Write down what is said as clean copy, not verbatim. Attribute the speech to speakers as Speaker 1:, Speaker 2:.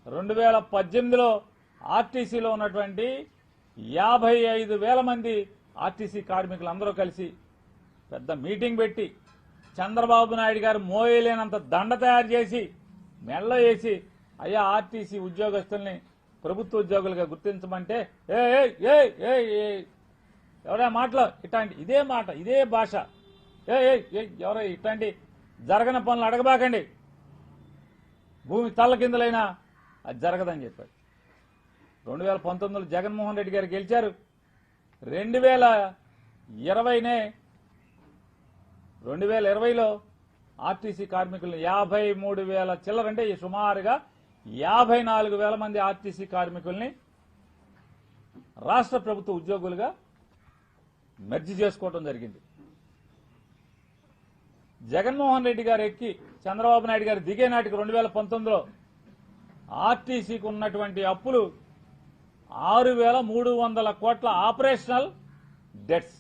Speaker 1: 2018లో ఆర్టీసీలో ఉన్నటువంటి 55,000 మంది ఆర్టీసీ కార్మికులందరూ కలిసి పెద్ద మీటింగ్ పెట్టి చంద్రబాబు నాయుడు గారు మోయలేనంత దండ తయారు చేసి మెల్ల వేసి అయ్యా ఆర్టీసీ ఉద్యోగస్తుల్ని ప్రభుత్వ ఉద్యోగులుగా గుర్తించమంటే ఏ ఏ ఏ ఎవరా మాటలో ఇట్లాంటి ఇదే మాట ఇదే భాష ఎవరో ఇట్లాంటి జరగని పనులు అడగబాకండి, భూమి తల్ల కిందలైనా అది జరగదని చెప్పాడు. 2019లో జగన్మోహన్ రెడ్డి గారు గెలిచారు. 2020లో ఆర్టీసీ కార్మికులను 53,000 చిల్లరంటే సుమారుగా 54,000 మంది ఆర్టీసీ కార్మికుల్ని రాష్ట్ర ప్రభుత్వ ఉద్యోగులుగా మెర్జి చేసుకోవడం జరిగింది. జగన్మోహన్ రెడ్డి గారు ఎక్కి చంద్రబాబు నాయుడు గారు దిగే నాటికి 2019లో ఆర్టీసీకి ఉన్నటువంటి అప్పులు 6,300 కోట్ల ఆపరేషనల్ డెట్స్.